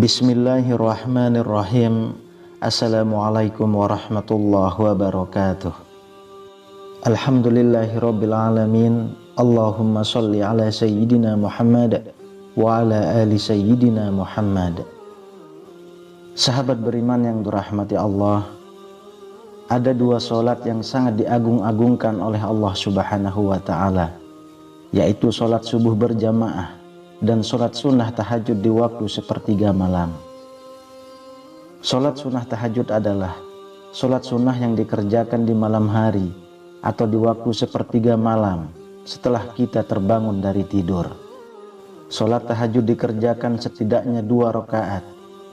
Bismillahirrahmanirrahim. Assalamualaikum warahmatullahi wabarakatuh. Alhamdulillahirabbil alamin. Allahumma shalli ala sayyidina Muhammad wa ala ali sayyidina Muhammad. Sahabat beriman yang dirahmati Allah, ada dua solat yang sangat diagung-agungkan oleh Allah Subhanahu wa ta'ala, yaitu solat subuh berjamaah dan solat sunnah tahajud di waktu sepertiga malam. Solat sunnah tahajud adalah solat sunnah yang dikerjakan di malam hari atau di waktu sepertiga malam setelah kita terbangun dari tidur. Solat tahajud dikerjakan setidaknya 2 rakaat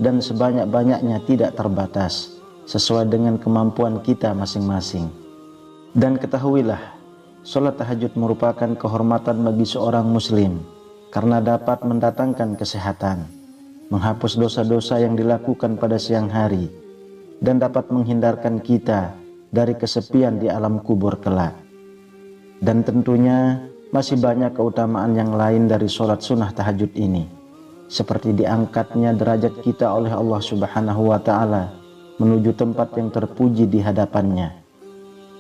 dan sebanyak-banyaknya tidak terbatas sesuai dengan kemampuan kita masing-masing. Dan ketahuilah, solat tahajud merupakan kehormatan bagi seorang muslim karena dapat mendatangkan kesehatan, menghapus dosa-dosa yang dilakukan pada siang hari, dan dapat menghindarkan kita dari kesepian di alam kubur kelak. Dan tentunya masih banyak keutamaan yang lain dari sholat sunnah tahajud ini, seperti diangkatnya derajat kita oleh Allah Subhanahu wa ta'ala menuju tempat yang terpuji di hadapannya,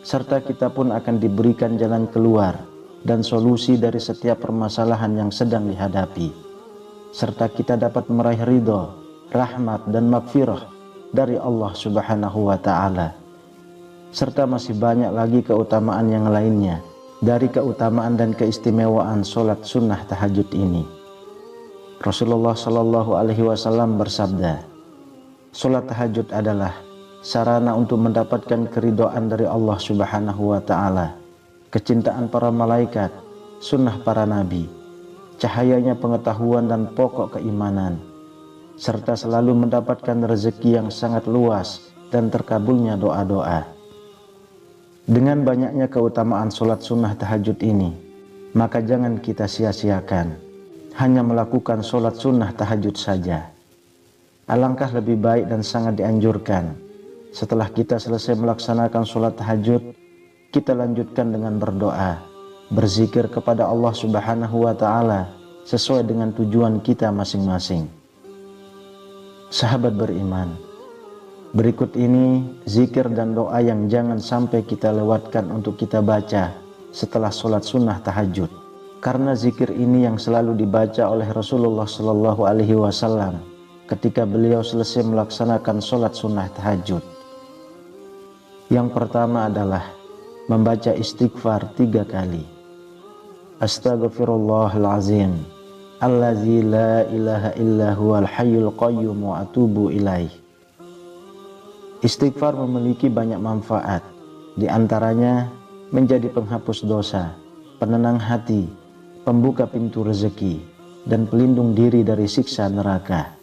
serta kita pun akan diberikan jalan keluar dan solusi dari setiap permasalahan yang sedang dihadapi, serta kita dapat meraih ridho, rahmat dan maghfirah dari Allah Subhanahu wa ta'ala. Serta masih banyak lagi keutamaan yang lainnya dari keutamaan dan keistimewaan sholat sunnah tahajud ini. Rasulullah Shallallahu Alaihi Wasallam bersabda, sholat tahajud adalah sarana untuk mendapatkan keridhaan dari Allah Subhanahu wa ta'ala, kecintaan para malaikat, sunnah para nabi, cahayanya pengetahuan dan pokok keimanan, serta selalu mendapatkan rezeki yang sangat luas dan terkabulnya doa-doa. Dengan banyaknya keutamaan sholat sunnah tahajud ini, maka jangan kita sia-siakan hanya melakukan sholat sunnah tahajud saja. Alangkah lebih baik dan sangat dianjurkan setelah kita selesai melaksanakan sholat tahajud, kita lanjutkan dengan berdoa, berzikir kepada Allah Subhanahu wa ta'ala sesuai dengan tujuan kita masing-masing. Sahabat beriman, berikut ini zikir dan doa yang jangan sampai kita lewatkan untuk kita baca setelah sholat sunnah tahajud, karena zikir ini yang selalu dibaca oleh Rasulullah Shallallahu Alaihi Wasallam ketika beliau selesai melaksanakan sholat sunnah tahajud. Yang pertama adalah membaca istighfar 3 kali. Astaghfirullahalazim, allazi la ilaha illa huwal hayyul qayyum wa atubu ilaih. Istighfar memiliki banyak manfaat, di antaranya menjadi penghapus dosa, penenang hati, pembuka pintu rezeki, dan pelindung diri dari siksa neraka.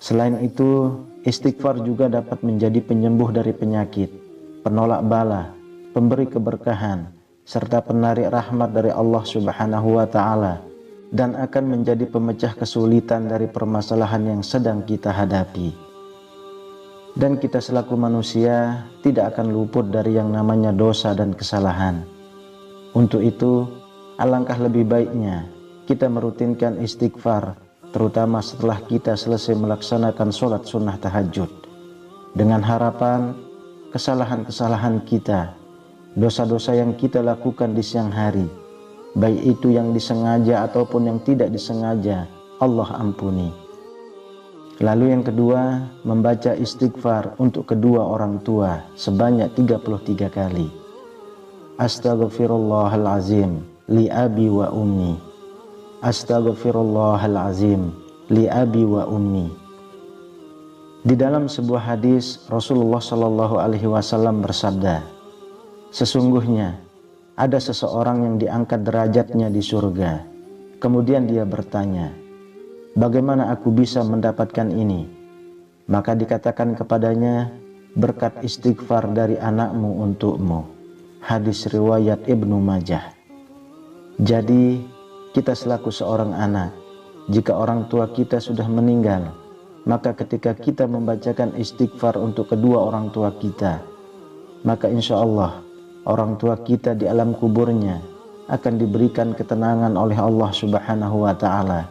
Selain itu, istighfar juga dapat menjadi penyembuh dari penyakit, penolak bala, pemberi keberkahan, serta penarik rahmat dari Allah Subhanahu wa ta'ala, dan akan menjadi pemecah kesulitan dari permasalahan yang sedang kita hadapi. Dan kita selaku manusia tidak akan luput dari yang namanya dosa dan kesalahan. Untuk itu, alangkah lebih baiknya kita merutinkan istighfar, terutama setelah kita selesai melaksanakan sholat sunnah tahajud, dengan harapan kesalahan-kesalahan kita, dosa-dosa yang kita lakukan di siang hari, baik itu yang disengaja ataupun yang tidak disengaja, Allah ampuni. Lalu yang kedua, membaca istighfar untuk kedua orang tua sebanyak 33 kali. Astaghfirullahalazim li abi wa ummi. Astaghfirullahalazim li abi wa ummi. Di dalam sebuah hadis, Rasulullah Shallallahu Alaihi Wasallam bersabda, sesungguhnya ada seseorang yang diangkat derajatnya di surga. Kemudian dia bertanya, bagaimana aku bisa mendapatkan ini? Maka dikatakan kepadanya, berkat istighfar dari anakmu untukmu. Hadis riwayat Ibnu Majah. Jadi kita selaku seorang anak, jika orang tua kita sudah meninggal, maka ketika kita membacakan istighfar untuk kedua orang tua kita, maka insya Allah orang tua kita di alam kuburnya akan diberikan ketenangan oleh Allah Subhanahu wa Ta'ala,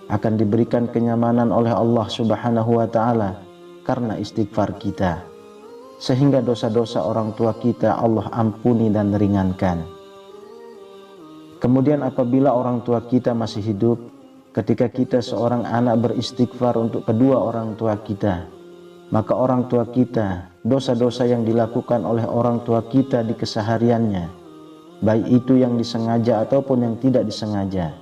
akan diberikan kenyamanan oleh Allah Subhanahu wa Ta'ala karena istighfar kita, sehingga dosa-dosa orang tua kita Allah ampuni dan ringankan. Kemudian apabila orang tua kita masih hidup, ketika kita seorang anak beristighfar untuk kedua orang tua kita, maka orang tua kita, dosa-dosa yang dilakukan oleh orang tua kita di kesehariannya, baik itu yang disengaja ataupun yang tidak disengaja,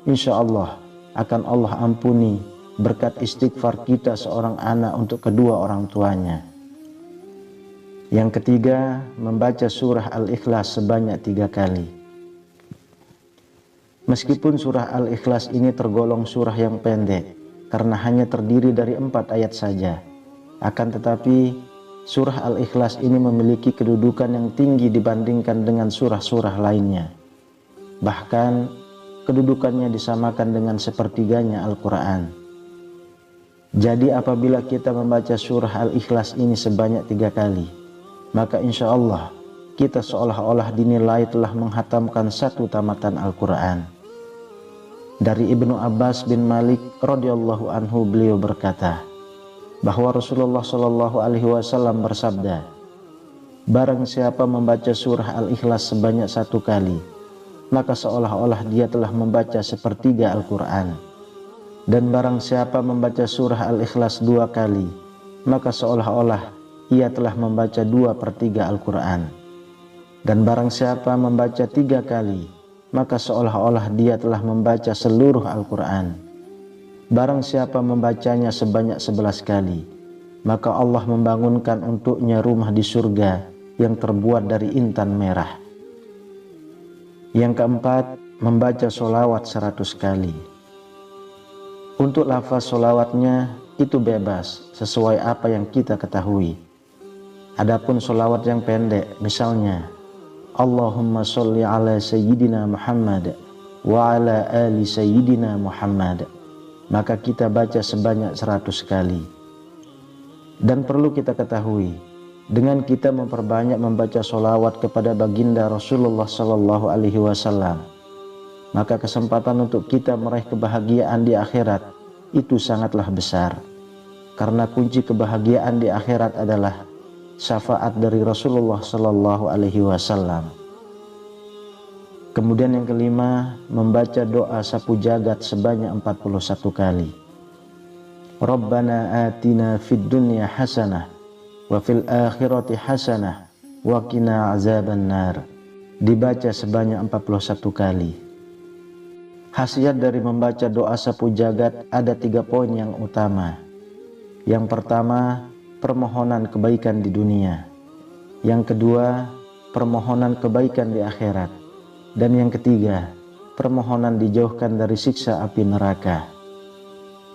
insya Allah akan Allah ampuni berkat istighfar kita seorang anak untuk kedua orang tuanya. Yang ketiga, membaca surah Al-Ikhlas sebanyak 3 kali. Meskipun surah Al-Ikhlas ini tergolong surah yang pendek karena hanya terdiri dari 4 ayat saja, akan tetapi surah Al-Ikhlas ini memiliki kedudukan yang tinggi dibandingkan dengan surah-surah lainnya. Bahkan kedudukannya disamakan dengan sepertiganya Al-Quran. Jadi apabila kita membaca surah Al-Ikhlas ini sebanyak 3 kali, maka insya Allah kita seolah-olah dinilai telah menghatamkan 1 tamatan Al-Quran. Dari Ibnu Abbas bin Malik radhiyallahu anhu, beliau berkata bahwa Rasulullah Shallallahu alaihi wasallam bersabda, barang siapa membaca surah Al-Ikhlas sebanyak 1 kali, maka seolah-olah dia telah membaca sepertiga Al-Quran. Dan barang siapa membaca surah Al-Ikhlas 2 kali, maka seolah-olah ia telah membaca 2/3 Al-Quran. Dan barang siapa membaca 3 kali, maka seolah-olah dia telah membaca seluruh Al-Quran. Barang siapa membacanya sebanyak 11 kali, maka Allah membangunkan untuknya rumah di surga yang terbuat dari intan merah. Yang keempat, membaca sholawat 100 kali. Untuk lafaz sholawatnya itu bebas sesuai apa yang kita ketahui. Adapun sholawat yang pendek, misalnya Allahumma sholli ala sayyidina Muhammad wa ala ali sayyidina Muhammad, maka kita baca sebanyak 100 kali. Dan perlu kita ketahui, dengan kita memperbanyak membaca sholawat kepada baginda Rasulullah Sallallahu Alaihi Wasallam, maka kesempatan untuk kita meraih kebahagiaan di akhirat itu sangatlah besar. Karena kunci kebahagiaan di akhirat adalah syafaat dari Rasulullah Sallallahu Alaihi Wasallam. Kemudian yang kelima, membaca doa sapu jagat sebanyak 41 kali. Rabbana atina fid dunya hasanah wa fil akhirati hasanah wa qina azabannar, dibaca sebanyak 41 kali. Khasiat dari membaca doa sapu jagat ada 3 poin yang utama. Yang pertama, permohonan kebaikan di dunia. Yang kedua, permohonan kebaikan di akhirat. Dan yang ketiga, permohonan dijauhkan dari siksa api neraka.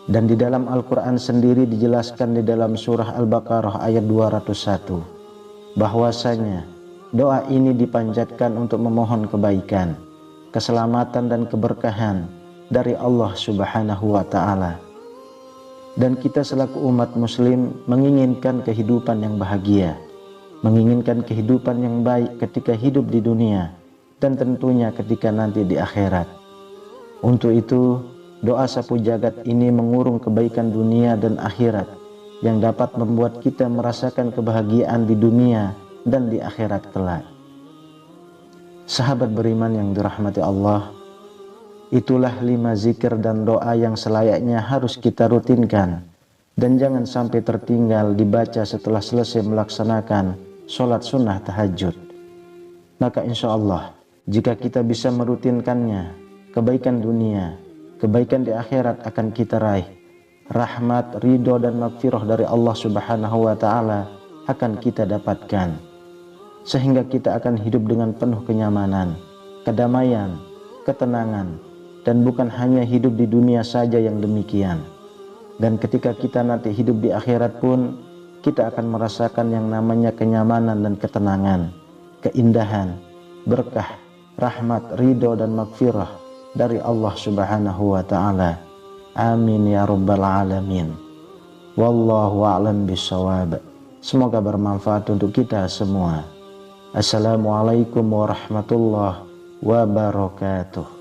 Dan di dalam Al-Quran sendiri dijelaskan di dalam surah Al-Baqarah ayat 201 bahwasanya doa ini dipanjatkan untuk memohon kebaikan, keselamatan dan keberkahan dari Allah Subhanahu wa Ta'ala. Dan kita selaku umat muslim menginginkan kehidupan yang bahagia, menginginkan kehidupan yang baik ketika hidup di dunia dan tentunya ketika nanti di akhirat. Untuk itu doa sapu jagat ini mengurung kebaikan dunia dan akhirat yang dapat membuat kita merasakan kebahagiaan di dunia dan di akhirat kelak. Sahabat beriman yang dirahmati Allah, itulah 5 zikir dan doa yang selayaknya harus kita rutinkan dan jangan sampai tertinggal dibaca setelah selesai melaksanakan sholat sunnah tahajud. Maka insya Allah jika kita bisa merutinkannya, kebaikan dunia, kebaikan di akhirat akan kita raih. Rahmat, ridho dan magfirah dari Allah Subhanahu wa Ta'ala akan kita dapatkan, sehingga kita akan hidup dengan penuh kenyamanan, kedamaian, ketenangan, dan bukan hanya hidup di dunia saja yang demikian. Dan ketika kita nanti hidup di akhirat pun, kita akan merasakan yang namanya kenyamanan dan ketenangan, keindahan, berkah, rahmat, ridho dan magfirah dari Allah Subhanahu wa Ta'ala. Amin ya rabbal alamin. Wallahu a'lam bishawab. Semoga bermanfaat untuk kita semua. Assalamualaikum warahmatullahi wabarakatuh.